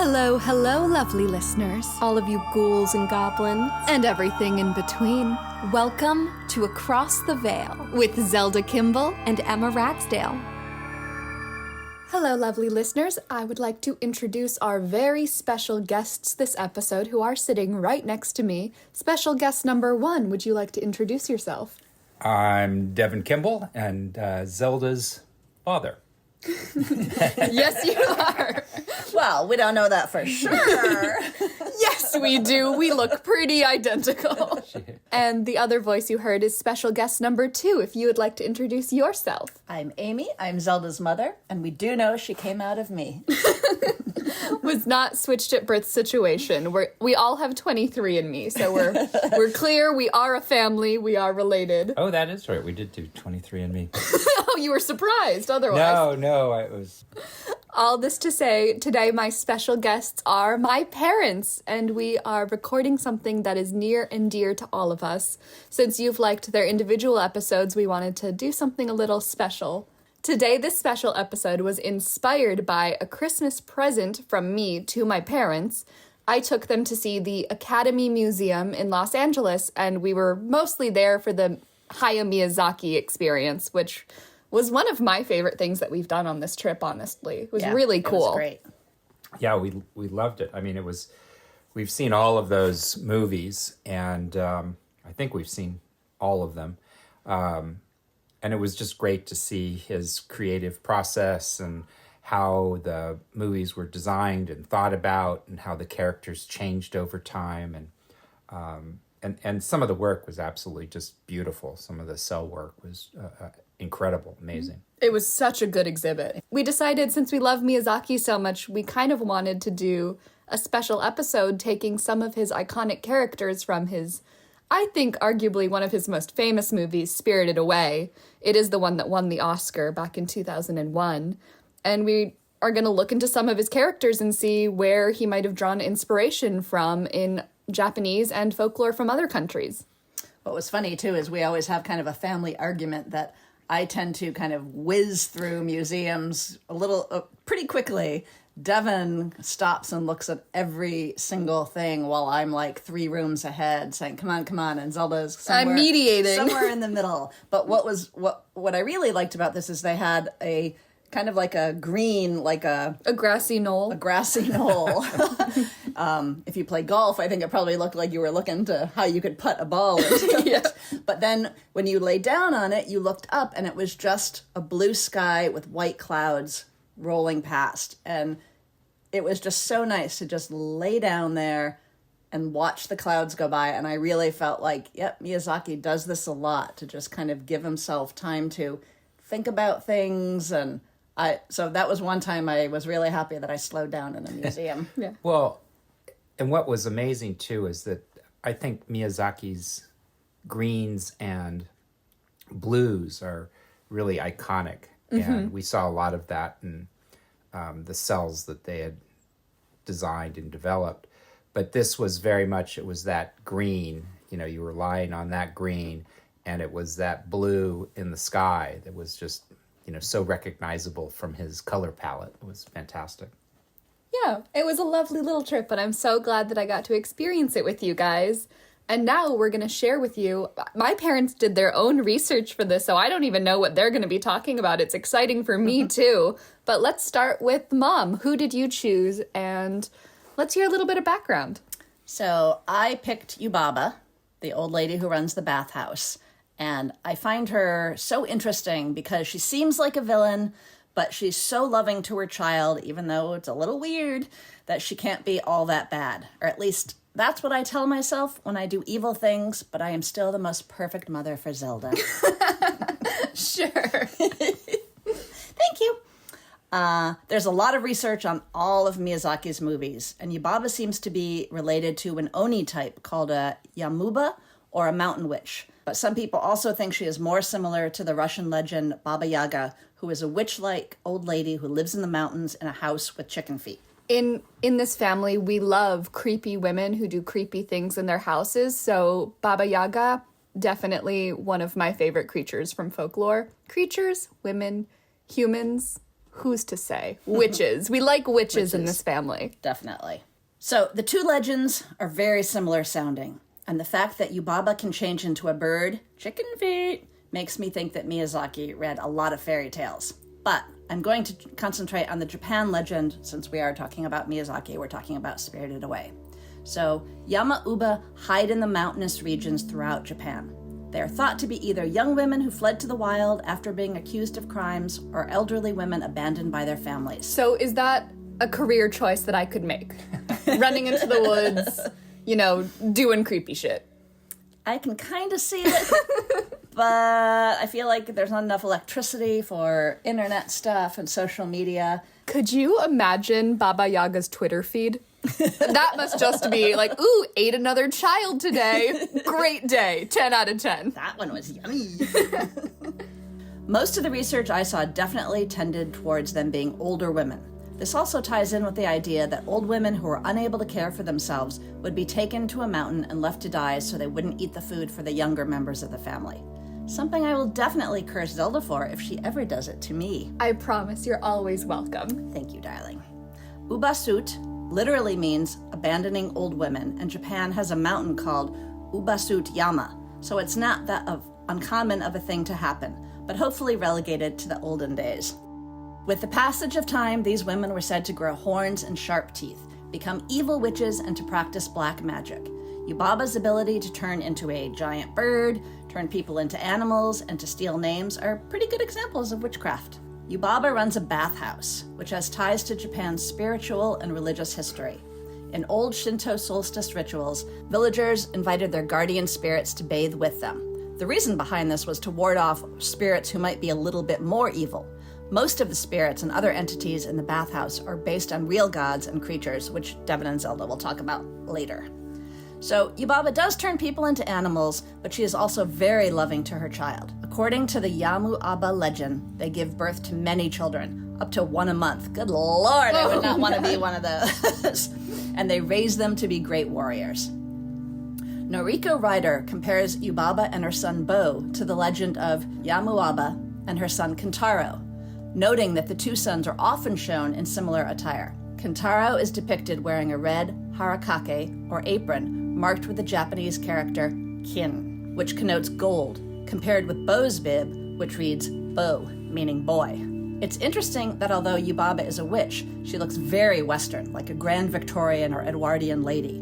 Hello, hello, lovely listeners. All of you ghouls and goblins. And everything in between. Welcome to Across the Veil with Zelda Kimble and Emma Ragsdale. Hello, lovely listeners. I would like to introduce our very special guests this episode who are sitting right next to me. Special guest number 1, would you like to introduce yourself? I'm Devin Kimble and Zelda's father. Yes, you are. Well, we don't know that for sure. Yes, we do. We look pretty identical. And the other voice you heard is special guest number 2, if you would like to introduce yourself. I'm Amy. I'm Zelda's mother, and we do know she came out of me. Was not switched at birth situation. We all have 23 in me, so we're clear. We are a family. We are related. Oh, that is right. We did do 23andMe. Oh, you were surprised otherwise. No, I was... All this to say, today my special guests are my parents, and we are recording something that is near and dear to all of us. Since you've liked their individual episodes, we wanted to do something a little special. Today, this special episode was inspired by a Christmas present from me to my parents. I took them to see the Academy Museum in Los Angeles, and we were mostly there for the Hayao Miyazaki experience, which was one of my favorite things that we've done on this trip, honestly. It was really cool. It was great. Yeah, we loved it. I mean, we've seen all of those movies, and I think we've seen all of them. And it was just great to see his creative process and how the movies were designed and thought about and how the characters changed over time. And some of the work was absolutely just beautiful. Some of the cell work was incredible, amazing. It was such a good exhibit. We decided, since we love Miyazaki so much, we kind of wanted to do a special episode taking some of his iconic characters from his, I think, arguably one of his most famous movies, Spirited Away. It is the one that won the Oscar back in 2001. And we are going to look into some of his characters and see where he might have drawn inspiration from in Japanese and folklore from other countries. What was funny, too, is we always have kind of a family argument that I tend to kind of whiz through museums pretty quickly. Devin stops and looks at every single thing while I'm like 3 rooms ahead saying, come on, and Zelda's somewhere, I'm mediating. somewhere in the middle. But what I really liked about this is they had a kind of like a green, like a grassy knoll. A grassy knoll. If you play golf, I think it probably looked like you were looking to how you could putt a ball into it. But then when you lay down on it, you looked up and it was just a blue sky with white clouds rolling past. And it was just so nice to just lay down there and watch the clouds go by. And I really felt like, yep, Miyazaki does this a lot, to just kind of give himself time to think about things. And so that was one time I was really happy that I slowed down in the museum. Yeah. Well, and what was amazing, too, is that I think Miyazaki's greens and blues are really iconic. Mm-hmm. And we saw a lot of that in the cells that they had designed and developed. But this was very much, it was that green, you were lying on that green, and it was that blue in the sky that was just, so recognizable from his color palette. It was fantastic. Yeah, it was a lovely little trip, and I'm so glad that I got to experience it with you guys. And now we're going to share with you. My parents did their own research for this, so I don't even know what they're going to be talking about. It's exciting for me, too. But let's start with Mom. Who did you choose? And let's hear a little bit of background. So I picked Yubaba, the old lady who runs the bathhouse. And I find her so interesting because she seems like a villain, but she's so loving to her child, even though it's a little weird that she can't be all that bad. Or at least that's what I tell myself when I do evil things, but I am still the most perfect mother for Zelda. Sure. Thank you. There's a lot of research on all of Miyazaki's movies, and Yubaba seems to be related to an Oni type called a Yamuba or a mountain witch. But some people also think she is more similar to the Russian legend Baba Yaga, who is a witch-like old lady who lives in the mountains in a house with chicken feet. In this family, we love creepy women who do creepy things in their houses. So Baba Yaga, definitely one of my favorite creatures from folklore. Creatures, women, humans, Who's to say? Witches. We like witches in this family. Definitely. So the two legends are very similar sounding. And the fact that Yubaba can change into a bird, chicken feet, makes me think that Miyazaki read a lot of fairy tales. But I'm going to concentrate on the Japan legend. Since we are talking about Miyazaki, we're talking about Spirited Away. So Yama-uba hide in the mountainous regions throughout Japan. They are thought to be either young women who fled to the wild after being accused of crimes or elderly women abandoned by their families. So is that a career choice that I could make? Running into the woods, you know, doing creepy shit. I can kind of see it, but I feel like there's not enough electricity for internet stuff and social media. Could you imagine Baba Yaga's Twitter feed? That must just be like, ooh, ate another child today. Great day. 10 out of 10. That one was yummy. Most of the research I saw definitely tended towards them being older women. This also ties in with the idea that old women who were unable to care for themselves would be taken to a mountain and left to die so they wouldn't eat the food for the younger members of the family. Something I will definitely curse Zelda for if she ever does it to me. I promise you're always welcome. Thank you, darling. Ubasut literally means abandoning old women, and Japan has a mountain called Ubasut Yama, so it's not that uncommon of a thing to happen, but hopefully relegated to the olden days. With the passage of time, these women were said to grow horns and sharp teeth, become evil witches, and to practice black magic. Yubaba's ability to turn into a giant bird, turn people into animals, and to steal names are pretty good examples of witchcraft. Yubaba runs a bathhouse, which has ties to Japan's spiritual and religious history. In old Shinto solstice rituals, villagers invited their guardian spirits to bathe with them. The reason behind this was to ward off spirits who might be a little bit more evil. Most of the spirits and other entities in the bathhouse are based on real gods and creatures, which Devin and Zelda will talk about later. So, Yubaba does turn people into animals, but she is also very loving to her child. According to the Yamu-Aba legend, they give birth to many children, up to one a month. Good lord, I would not want to be one of those. And they raise them to be great warriors. Noriko Ryder compares Yubaba and her son Bo to the legend of Yamu-Aba and her son Kentaro, noting that the two sons are often shown in similar attire. Kentaro is depicted wearing a red harakake, or apron, marked with the Japanese character kin, which connotes gold, compared with Bo's bib, which reads Bo, meaning boy. It's interesting that although Yubaba is a witch, she looks very Western, like a Grand Victorian or Edwardian lady.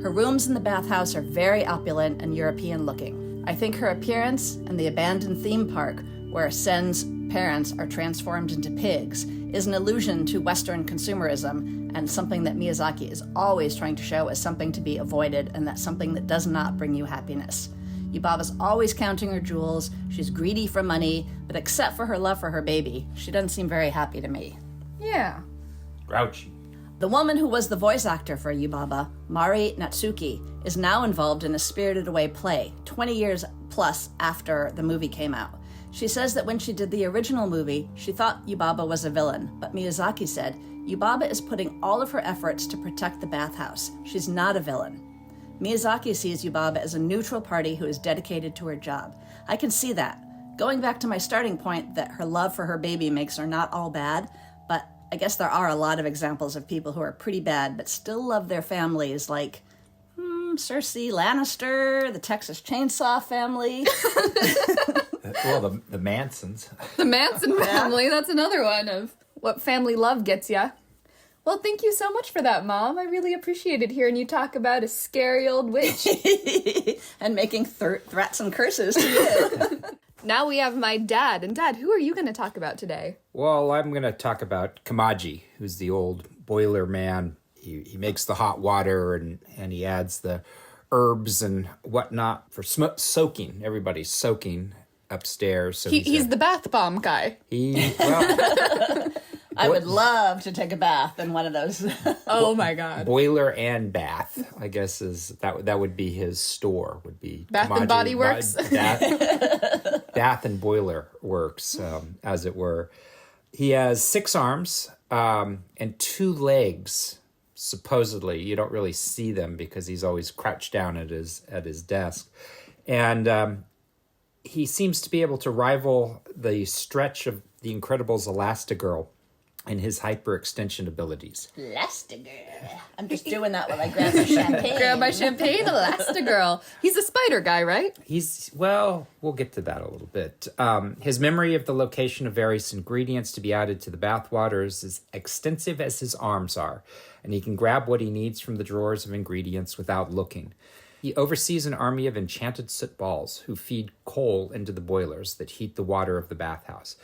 Her rooms in the bathhouse are very opulent and European-looking. I think her appearance and the abandoned theme park, where Sen's parents are transformed into pigs, is an allusion to Western consumerism and something that Miyazaki is always trying to show as something to be avoided, and that's something that does not bring you happiness. Yubaba's always counting her jewels, she's greedy for money, but except for her love for her baby, she doesn't seem very happy to me. Yeah. Grouchy. The woman who was the voice actor for Yubaba, Mari Natsuki, is now involved in a Spirited Away play, 20 years plus after the movie came out. She says that when she did the original movie, she thought Yubaba was a villain, but Miyazaki said, Yubaba is putting all of her efforts to protect the bathhouse. She's not a villain. Miyazaki sees Yubaba as a neutral party who is dedicated to her job. I can see that. Going back to my starting point that her love for her baby makes her not all bad, but I guess there are a lot of examples of people who are pretty bad but still love their families, like Cersei Lannister, the Texas Chainsaw family. Well, the Mansons. The Manson family, that's another one of what family love gets ya. Well, thank you so much for that, Mom. I really appreciated hearing you talk about a scary old witch. And making threats and curses to you. Now we have my dad. And Dad, who are you going to talk about today? Well, I'm going to talk about Kamaji, who's the old boiler man. He makes the hot water and he adds the herbs and whatnot for soaking. Everybody's soaking upstairs. So he's the bath bomb guy. I would love to take a bath in one of those. Oh my God. Boiler and bath, I guess that would be his store, would be Bath Kamaji, and Body Works. Bath and Boiler Works, as it were. He has 6 arms and 2 legs. Supposedly, you don't really see them because he's always crouched down at his desk, and he seems to be able to rival the stretch of The Incredibles' Elastigirl. and his hyperextension abilities. Elastigirl. I'm just doing that while I grab my champagne. Grab my champagne, Elastigirl. He's a spider guy, right? We'll get to that a little bit. His memory of the location of various ingredients to be added to the bathwater is as extensive as his arms are, and he can grab what he needs from the drawers of ingredients without looking. He oversees an army of enchanted soot balls who feed coal into the boilers that heat the water of the bathhouse.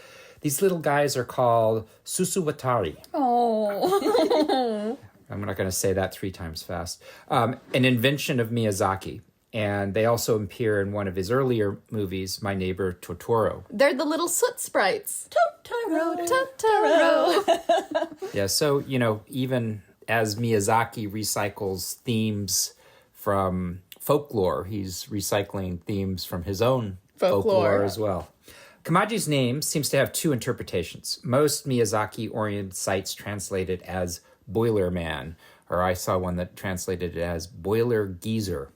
These little guys are called Susuwatari. Oh. I'm not going to say that 3 times fast. An invention of Miyazaki. And they also appear in one of his earlier movies, My Neighbor Totoro. They're the little soot sprites. Totoro. Totoro. Yeah, so, even as Miyazaki recycles themes from Folklore, he's recycling themes from his own folklore as well. Kamaji's name seems to have 2 interpretations. Most Miyazaki-oriented sites translate it as Boiler Man, or I saw one that translated it as Boiler Geezer.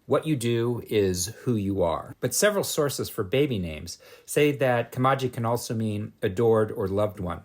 What you do is who you are. But several sources for baby names say that Kamaji can also mean adored or loved one,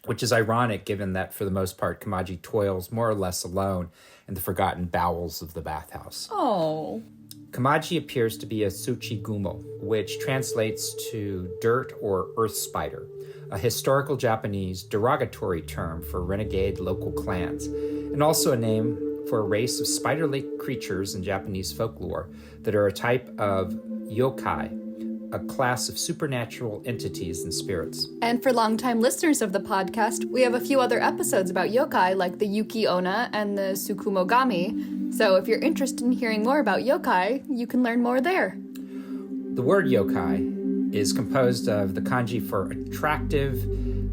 which is ironic given that for the most part Kamaji toils more or less alone in the forgotten bowels of the bathhouse. Oh. Kamaji appears to be a Tsuchigumo, which translates to dirt or earth spider, a historical Japanese derogatory term for renegade local clans, and also a name for a race of spider-like creatures in Japanese folklore that are a type of yokai, a class of supernatural entities and spirits. And for longtime listeners of the podcast, we have a few other episodes about yokai, like the Yuki-onna and the Tsukumogami. So if you're interested in hearing more about yokai, you can learn more there. The word yokai is composed of the kanji for attractive,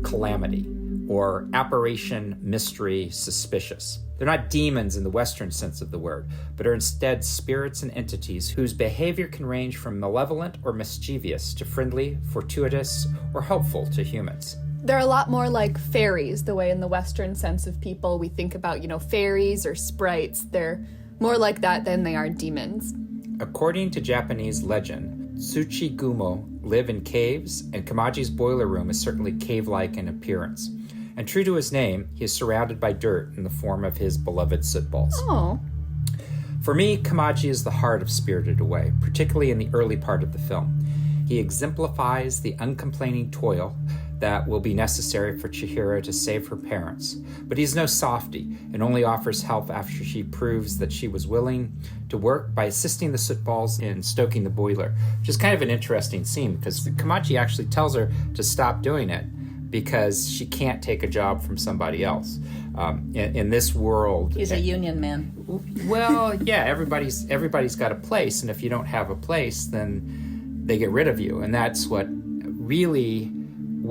calamity, or apparition, mystery, suspicious. They're not demons in the Western sense of the word, but are instead spirits and entities whose behavior can range from malevolent or mischievous to friendly, fortuitous, or helpful to humans. They're a lot more like fairies, the way in the Western sense of people we think about, fairies or sprites. They're more like that than they are demons. According to Japanese legend, Tsuchigumo live in caves, and Kamaji's boiler room is certainly cave-like in appearance. And true to his name, he is surrounded by dirt in the form of his beloved soot balls. Oh. For me, Kamaji is the heart of Spirited Away, particularly in the early part of the film. He exemplifies the uncomplaining toil that will be necessary for Chihiro to save her parents. But he's no softy and only offers help after she proves that she was willing to work by assisting the soot balls in stoking the boiler, which is kind of an interesting scene because Kamaji actually tells her to stop doing it because she can't take a job from somebody else. In this world... He's a union man. Well, yeah, everybody's got a place, and if you don't have a place, then they get rid of you. And that's what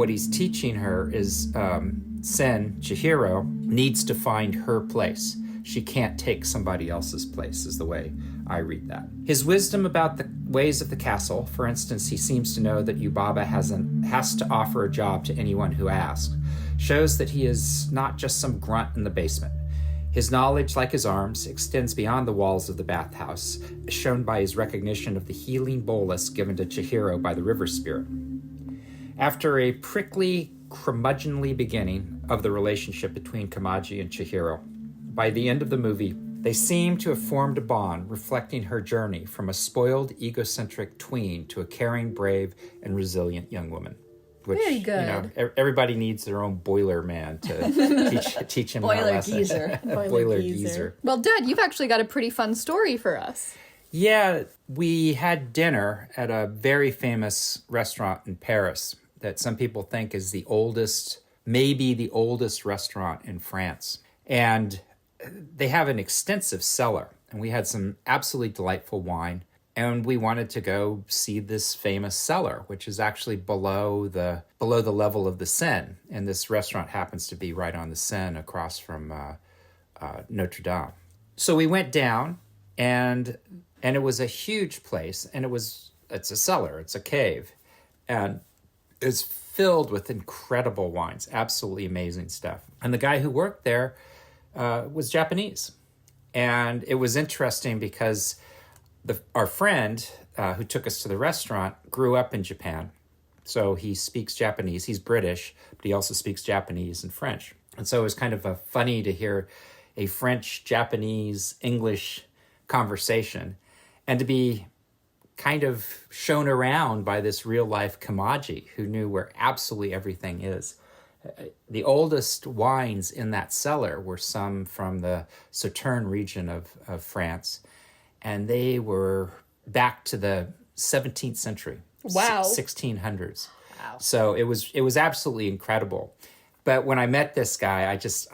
he's teaching her is Sen, Chihiro, needs to find her place. She can't take somebody else's place, is the way I read that. His wisdom about the ways of the castle, for instance, he seems to know that Yubaba has to offer a job to anyone who asks, shows that he is not just some grunt in the basement. His knowledge, like his arms, extends beyond the walls of the bathhouse, as shown by his recognition of the healing bolus given to Chihiro by the river spirit. After a prickly, curmudgeonly beginning of the relationship between Kamaji and Chihiro, by the end of the movie, they seem to have formed a bond reflecting her journey from a spoiled, egocentric tween to a caring, brave, and resilient young woman. Which, Very good. Everybody needs their own boiler man to teach him Boiler that lesson. geezer. Boiler geezer. Well, Dad, you've actually got a pretty fun story for us. Yeah, we had dinner at a very famous restaurant in Paris that some people think is maybe the oldest restaurant in France. And they have an extensive cellar, and we had some absolutely delightful wine, and we wanted to go see this famous cellar, which is actually below the level of the Seine, and this restaurant happens to be right on the Seine across from Notre Dame. So we went down, and it was a huge place, and it's a cellar, it's a cave, and it's filled with incredible wines, absolutely amazing stuff. And the guy who worked there was Japanese. And it was interesting because our friend who took us to the restaurant grew up in Japan. So he speaks Japanese. He's British, but he also speaks Japanese and French. And so it was kind of funny to hear a French, Japanese, English conversation and to be kind of shown around by this real-life Kamaji who knew where absolutely everything is. The oldest wines in that cellar were some from the Sauterne region of France, and they were back to the 17th century. Wow. 1600s. Wow. So it was absolutely incredible. But when I met this guy, I just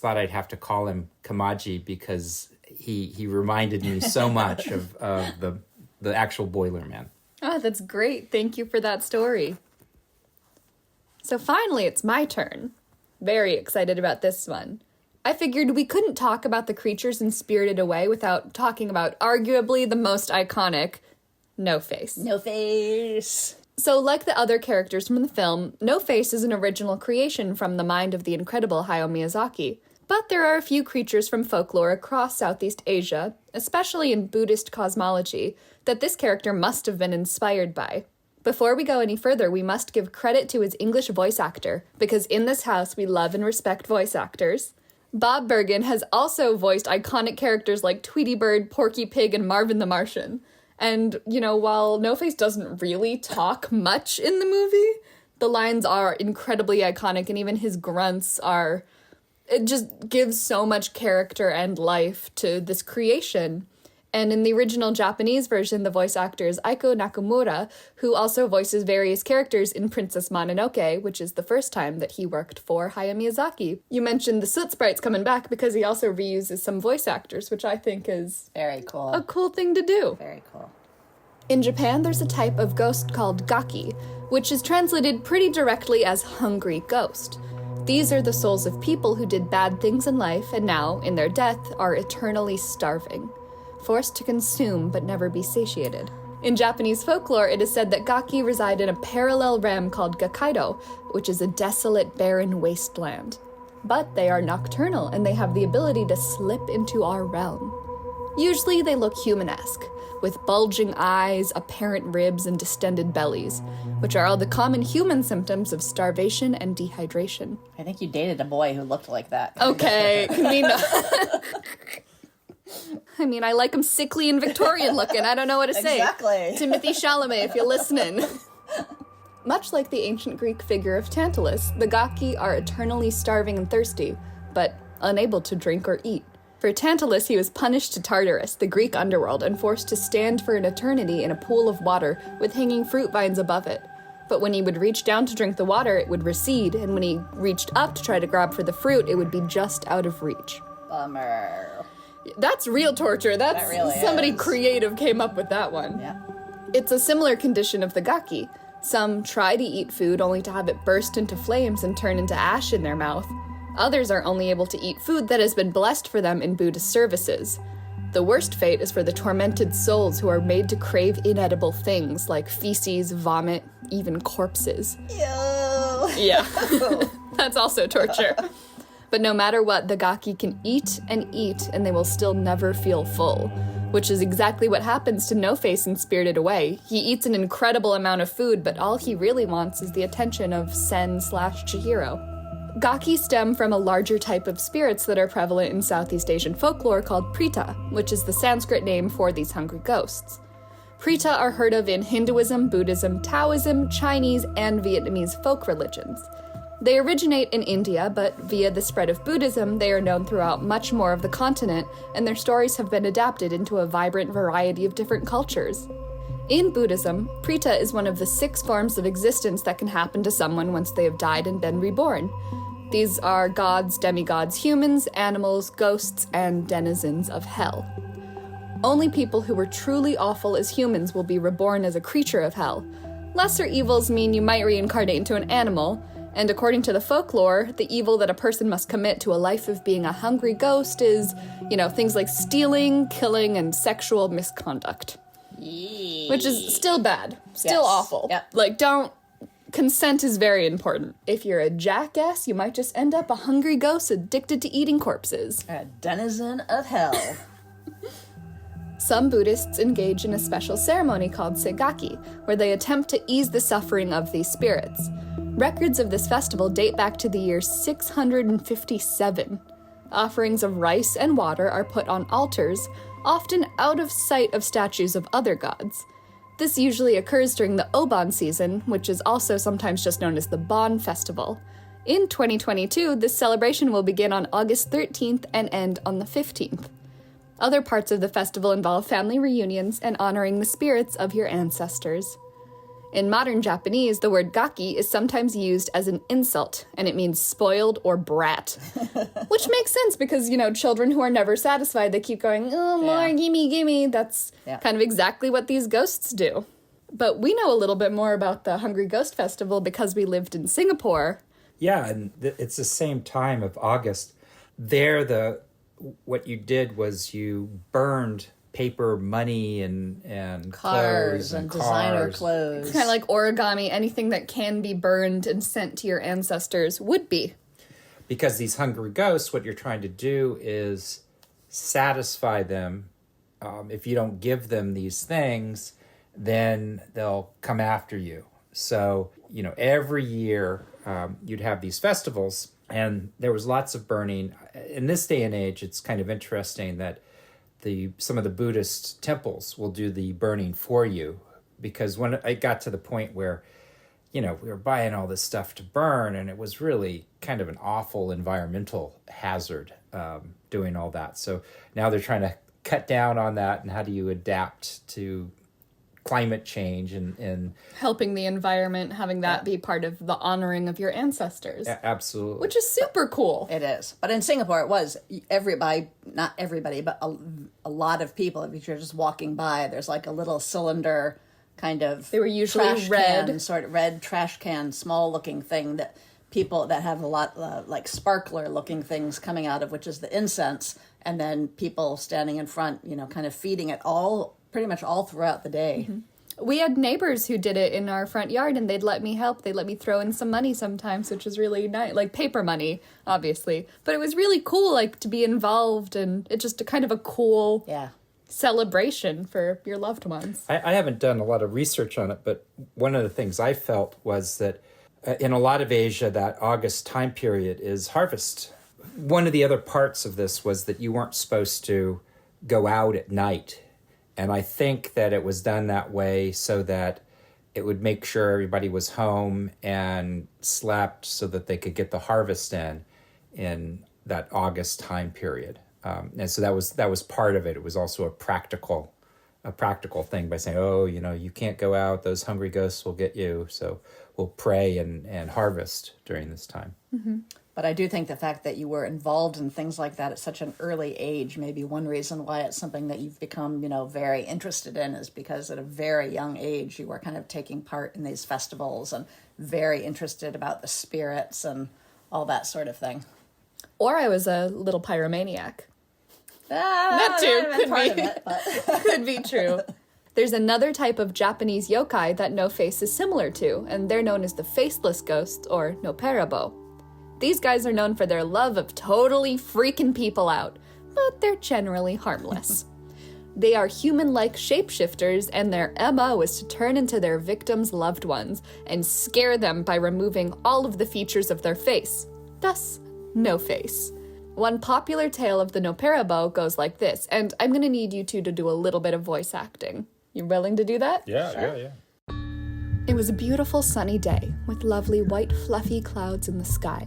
thought I'd have to call him Kamaji because he reminded me so much of the actual Boilerman. Oh, that's great. Thank you for that story. So finally, it's my turn. Very excited about this one. I figured we couldn't talk about the creatures in Spirited Away without talking about arguably the most iconic, No Face. No Face. So like the other characters from the film, No Face is an original creation from the mind of the incredible Hayao Miyazaki. But there are a few creatures from folklore across Southeast Asia, especially in Buddhist cosmology, that this character must have been inspired by. Before we go any further, we must give credit to his English voice actor, because in this house we love and respect voice actors. Bob Bergen has also voiced iconic characters like Tweety Bird, Porky Pig, and Marvin the Martian. And, while No Face doesn't really talk much in the movie, the lines are incredibly iconic, and even his grunts are... It just gives so much character and life to this creation. And in the original Japanese version, the voice actor is Aiko Nakamura, who also voices various characters in Princess Mononoke, which is the first time that he worked for Hayao Miyazaki. You mentioned the soot sprites coming back because he also reuses some voice actors, which I think is very cool. A cool thing to do. Very cool. In Japan, there's a type of ghost called gaki, which is translated pretty directly as hungry ghost. These are the souls of people who did bad things in life and now, in their death, are eternally starving, forced to consume but never be satiated. In Japanese folklore, it is said that gaki reside in a parallel realm called Gakkaido, which is a desolate, barren wasteland. But they are nocturnal, and they have the ability to slip into our realm. Usually they look human-esque, with bulging eyes, apparent ribs, and distended bellies, which are all the common human symptoms of starvation and dehydration. I think you dated a boy who looked like that. Okay, can we not? I mean, I like him sickly and Victorian looking. I don't know what to say. Exactly. Timothy Chalamet, if you're listening. Much like the ancient Greek figure of Tantalus, the gaki are eternally starving and thirsty, but unable to drink or eat. For Tantalus, he was punished to Tartarus, the Greek underworld, and forced to stand for an eternity in a pool of water with hanging fruit vines above it. But when he would reach down to drink the water, it would recede, and when he reached up to try to grab for the fruit, it would be just out of reach. Bummer. That's real torture. That really somebody is. Creative came up with that one. Yeah. It's a similar condition of the gaki. Some try to eat food only to have it burst into flames and turn into ash in their mouth. Others are only able to eat food that has been blessed for them in Buddhist services. The worst fate is for the tormented souls who are made to crave inedible things like feces, vomit, even corpses. Ew. Yeah, that's also torture. But no matter what, the gaki can eat, and they will still never feel full, which is exactly what happens to No Face in Spirited Away. He eats an incredible amount of food, but all he really wants is the attention of Sen/Chihiro. Gaki stem from a larger type of spirits that are prevalent in Southeast Asian folklore called Prita, which is the Sanskrit name for these hungry ghosts. Prita are heard of in Hinduism, Buddhism, Taoism, Chinese, and Vietnamese folk religions. They originate in India, but via the spread of Buddhism, they are known throughout much more of the continent, and their stories have been adapted into a vibrant variety of different cultures. In Buddhism, Prita is one of the 6 forms of existence that can happen to someone once they have died and been reborn. These are gods, demigods, humans, animals, ghosts, and denizens of hell. Only people who were truly awful as humans will be reborn as a creature of hell. Lesser evils mean you might reincarnate into an animal, and according to the folklore, the evil that a person must commit to a life of being a hungry ghost is, things like stealing, killing, and sexual misconduct. Which is still bad. Still awful. Yep. Consent is very important. If you're a jackass, you might just end up a hungry ghost addicted to eating corpses. A denizen of hell. Some Buddhists engage in a special ceremony called Segaki, where they attempt to ease the suffering of these spirits. Records of this festival date back to the year 657. Offerings of rice and water are put on altars, often out of sight of statues of other gods. This usually occurs during the Obon season, which is also sometimes just known as the Bon Festival. In 2022, this celebration will begin on August 13th and end on the 15th. Other parts of the festival involve family reunions and honoring the spirits of your ancestors. In modern Japanese, the word gaki is sometimes used as an insult, and it means spoiled or brat. Which makes sense because, children who are never satisfied, they keep going, oh, more, gimme, gimme. That's kind of exactly what these ghosts do. But we know a little bit more about the Hungry Ghost Festival because we lived in Singapore. Yeah, and it's the same time of August. What you did was you burned paper money and cars clothes and designer clothes. It's kind of like origami. Anything that can be burned and sent to your ancestors would be. Because these hungry ghosts, what you're trying to do is satisfy them. If you don't give them these things, then they'll come after you. So, every year you'd have these festivals, and there was lots of burning. In this day and age, it's kind of interesting that some of the Buddhist temples will do the burning for you, because when it got to the point where, we were buying all this stuff to burn, and it was really kind of an awful environmental hazard doing all that. So now they're trying to cut down on that, and how do you adapt to climate change and helping the environment, having that be part of the honoring of your ancestors. Absolutely. Which is super cool. It is. But in Singapore, it was everybody, not everybody, but a lot of people, if you're just walking by, there's like a little cylinder kind of they were usually trash red can, sort of red trash can, small looking thing that people that have a lot like sparkler looking things coming out of, which is the incense, and then people standing in front, kind of feeding it pretty much all throughout the day. Mm-hmm. We had neighbors who did it in our front yard, and they'd let me help. They'd let me throw in some money sometimes, which was really nice. Like paper money, obviously. But it was really cool, to be involved, and it's just a kind of a cool celebration for your loved ones. I haven't done a lot of research on it, but one of the things I felt was that in a lot of Asia, that August time period is harvest. One of the other parts of this was that you weren't supposed to go out at night. And I think that it was done that way so that it would make sure everybody was home and slept so that they could get the harvest in that August time period. And so that was part of it. It was also a practical thing by saying, you can't go out. Those hungry ghosts will get you. So we'll pray and harvest during this time. Mm-hmm. But I do think the fact that you were involved in things like that at such an early age, maybe one reason why it's something that you've become, very interested in is because at a very young age, you were kind of taking part in these festivals and very interested about the spirits and all that sort of thing. Or I was a little pyromaniac. That too could be true. There's another type of Japanese yokai that No Face is similar to, and they're known as the faceless ghosts, or Noperabo. These guys are known for their love of totally freaking people out, but they're generally harmless. They are human-like shapeshifters, and their MO is to turn into their victims' loved ones and scare them by removing all of the features of their face. Thus, no face. One popular tale of the Noperabo goes like this, and I'm going to need you two to do a little bit of voice acting. You willing to do that? Yeah. It was a beautiful sunny day, with lovely white fluffy clouds in the sky.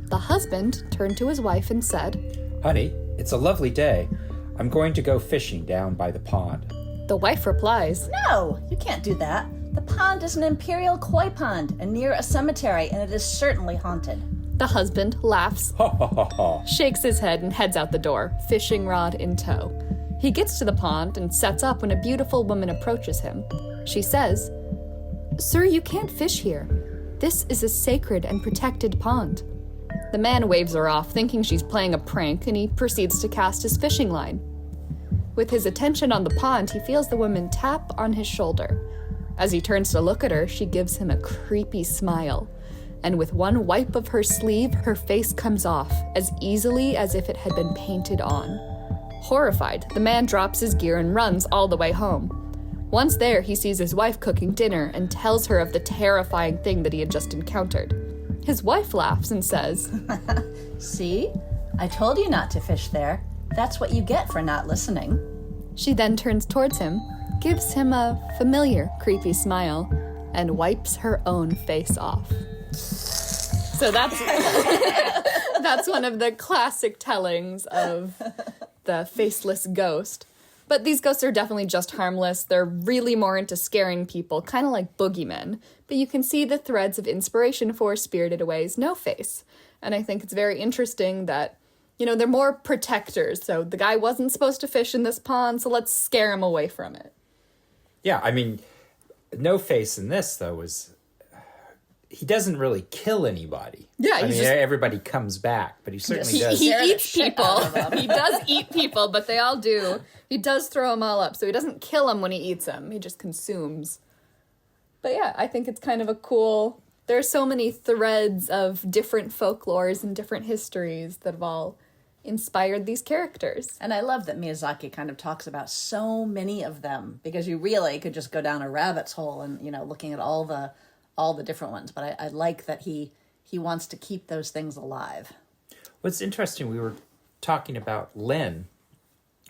The husband turned to his wife and said, "Honey, it's a lovely day. I'm going to go fishing down by the pond." The wife replies, "No, you can't do that. The pond is an imperial koi pond and near a cemetery, and it is certainly haunted." The husband laughs, Ha ha ha ha. shakes his head, and heads out the door, fishing rod in tow. He gets to the pond and sets up when a beautiful woman approaches him. She says, "Sir, you can't fish here. This is a sacred and protected pond." The man waves her off, thinking she's playing a prank, and he proceeds to cast his fishing line. With his attention on the pond, he feels the woman tap on his shoulder. As he turns to look at her, she gives him a creepy smile. And with one wipe of her sleeve, her face comes off as easily as if it had been painted on. Horrified, the man drops his gear and runs all the way home. Once there, he sees his wife cooking dinner and tells her of the terrifying thing that he had just encountered. His wife laughs and says, See? I told you not to fish there. That's what you get for not listening. She then turns towards him, gives him a familiar, creepy smile, and wipes her own face off. So that's that's one of the classic tellings of the faceless ghost. But these ghosts are definitely just harmless. They're really more into scaring people, kind of like boogeymen. But you can see the threads of inspiration for Spirited Away's No Face. And I think it's very interesting that, you know, they're more protectors. So the guy wasn't supposed to fish in this pond, so let's scare him away from it. Yeah, I mean, No Face in this, though, is... He doesn't really kill anybody. Yeah, I mean, everybody comes back, but he certainly does. He eats people. He does eat people, but they all do. He does throw them all up, so he doesn't kill them when he eats them. He just consumes. But yeah, I think it's kind of a cool... There are so many threads of different folklores and different histories that have all inspired these characters. And I love that Miyazaki kind of talks about so many of them, because you really could just go down a rabbit's hole and, you know, looking at all the different ones. But I like that he wants to keep those things alive. What's interesting, we were talking about Lin,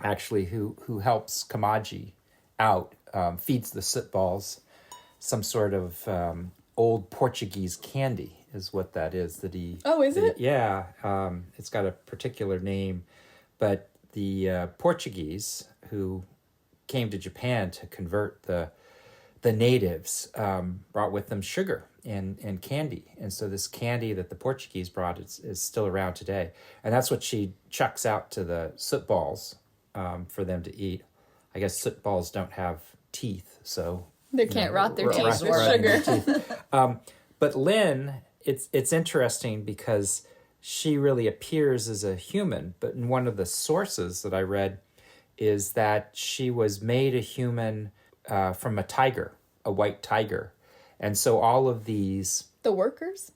actually, who helps Kamaji out, feeds the soot balls some sort of old Portuguese candy is what that is. That he. Oh, is it? Yeah, it's got a particular name, but the Portuguese who came to Japan to convert the natives brought with them sugar and candy. And so this candy that the Portuguese brought is still around today. And that's what she chucks out to the soot balls for them to eat. I guess soot balls don't have teeth, so... They can't rot their teeth with sugar. But Lynn, it's interesting because she really appears as a human. But in one of the sources that I read is that she was made a human... from a tiger, a white tiger. And so all of these... The workers,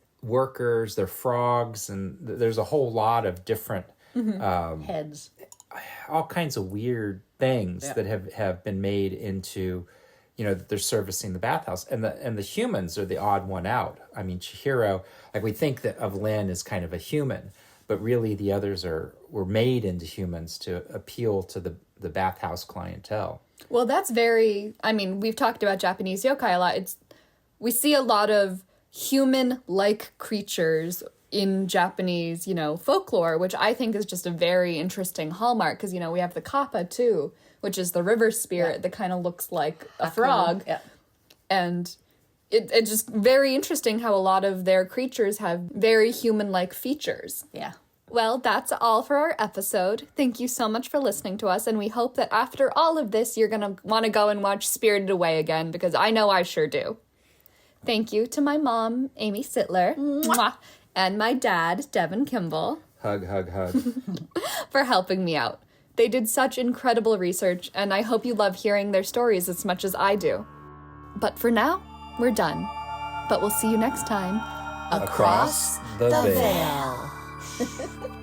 they're frogs, and there's a whole lot of different... Heads. All kinds of weird things that have been made into, you know, that they're servicing the bathhouse. And the humans are the odd one out. I mean, Chihiro, like we think that of Lin as kind of a human, but really the others were made into humans to appeal to the bathhouse clientele. Well, that's very... I mean, we've talked about Japanese yokai a lot. We see a lot of human-like creatures in Japanese, you know, folklore, which I think is just a very interesting hallmark, because, you know, we have the kappa, too, which is the river spirit that kind of looks like a frog. Yeah. And it's just very interesting how a lot of their creatures have very human-like features. Yeah. Well, that's all for our episode. Thank you so much for listening to us, and we hope that after all of this, you're going to want to go and watch Spirited Away again, because I know I sure do. Thank you to my mom, Amy Sittler, mwah, and my dad, Devin Kimble. Hug, hug, hug. For helping me out. They did such incredible research, and I hope you love hearing their stories as much as I do. But for now, we're done. But we'll see you next time. Across the veil. Veil.